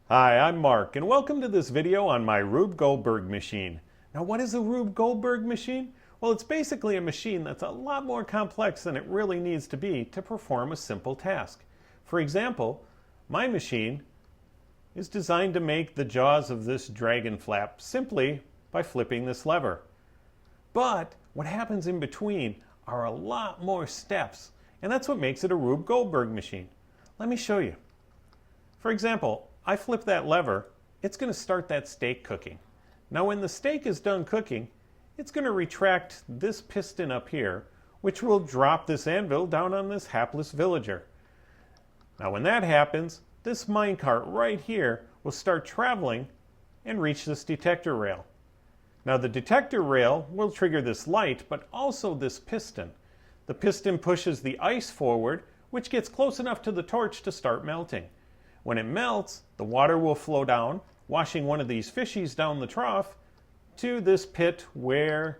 Hi, I'm Mark, and welcome to this video on my Rube Goldberg machine. Now, what is a Rube Goldberg machine? Well, it's basically a machine that's a lot more complex than it really needs to be to perform a simple task. For example, my machine is designed to make the jaws of this dragon flap simply by flipping this lever. But what happens in between are a lot more steps, and that's what makes it a Rube Goldberg machine. Let me show you. For example, I flip that lever, it's going to start that steak cooking. Now when the steak is done cooking, it's going to retract this piston up here, which will drop this anvil down on this hapless villager. Now when that happens, this minecart right here will start traveling and reach this detector rail. Now the detector rail will trigger this light, but also this piston. The piston pushes the ice forward, which gets close enough to the torch to start melting. When it melts, the water will flow down, washing one of these fishies down the trough to this pit where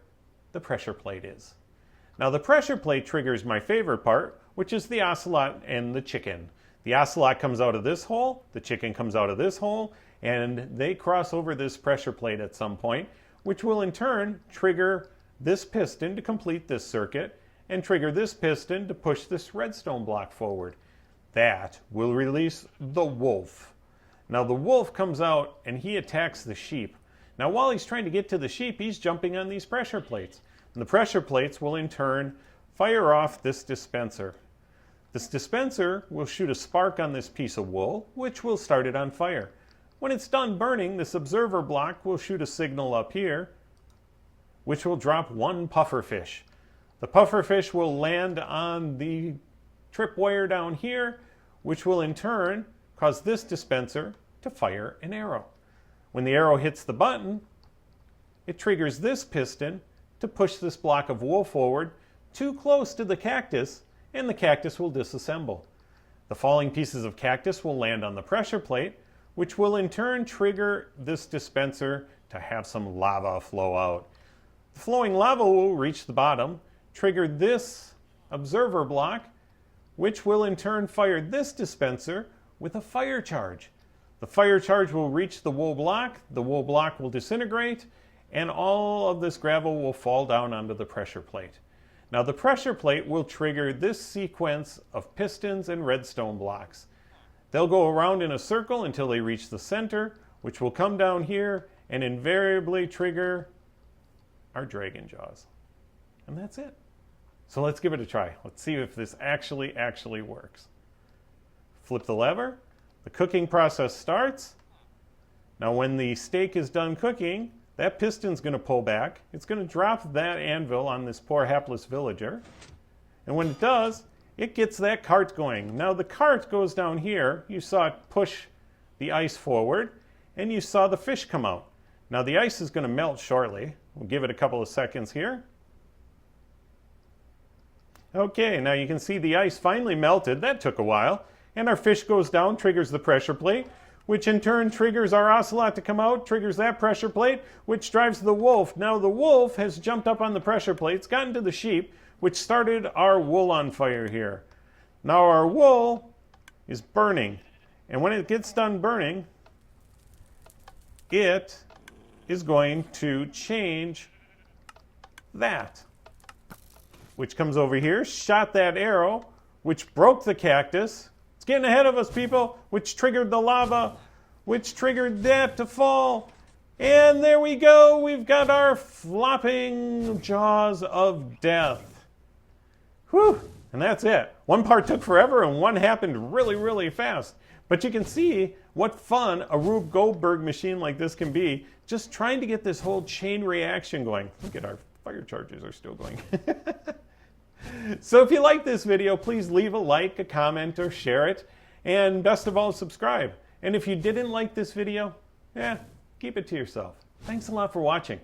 the pressure plate is. Now the pressure plate triggers my favorite part, which is the ocelot and the chicken. The ocelot comes out of this hole, the chicken comes out of this hole, and they cross over this pressure plate at some point, which will in turn trigger this piston to complete this circuit and trigger this piston to push this redstone block forward. That will release the wolf. Now the wolf comes out and he attacks the sheep. Now while he's trying to get to the sheep, he's jumping on these pressure plates. And the pressure plates will in turn fire off this dispenser. This dispenser will shoot a spark on this piece of wool, which will start it on fire. When it's done burning, this observer block will shoot a signal up here, which will drop one puffer fish. The puffer fish will land on the tripwire down here, which will in turn cause this dispenser to fire an arrow. When the arrow hits the button, it triggers this piston to push this block of wool forward too close to the cactus, and the cactus will disassemble. The falling pieces of cactus will land on the pressure plate, which will in turn trigger this dispenser to have some lava flow out. The flowing lava will reach the bottom, trigger this observer block, which will in turn fire this dispenser with a fire charge. The fire charge will reach the wool block will disintegrate, and all of this gravel will fall down onto the pressure plate. Now the pressure plate will trigger this sequence of pistons and redstone blocks. They'll go around in a circle until they reach the center, which will come down here and invariably trigger our dragon jaws. And that's it. So let's give it a try. Let's see if this actually works. Flip the lever. The cooking process starts. Now when the steak is done cooking, that piston's going to pull back. It's going to drop that anvil on this poor hapless villager. And when it does, it gets that cart going. Now the cart goes down here. You saw it push the ice forward, and you saw the fish come out. Now the ice is going to melt shortly. We'll give it a couple of seconds here. Okay, now you can see the ice finally melted. That took a while. And our fish goes down, triggers the pressure plate, which in turn triggers our ocelot to come out, triggers that pressure plate, which drives the wolf. Now the wolf has jumped up on the pressure plates, gotten to the sheep, which started our wool on fire here. Now our wool is burning. And when it gets done burning, it is going to change that, which comes over here, shot that arrow, which broke the cactus. It's getting ahead of us, people, which triggered the lava, which triggered that to fall. And there we go. We've got our flopping jaws of death. Whew, and that's it. One part took forever and one happened really fast. But you can see what fun a Rube Goldberg machine like this can be, just trying to get this whole chain reaction going. Look at our fire charges are still going. So if you like this video, please leave a like, a comment, or share it. And best of all, subscribe. And if you didn't like this video, keep it to yourself. Thanks a lot for watching.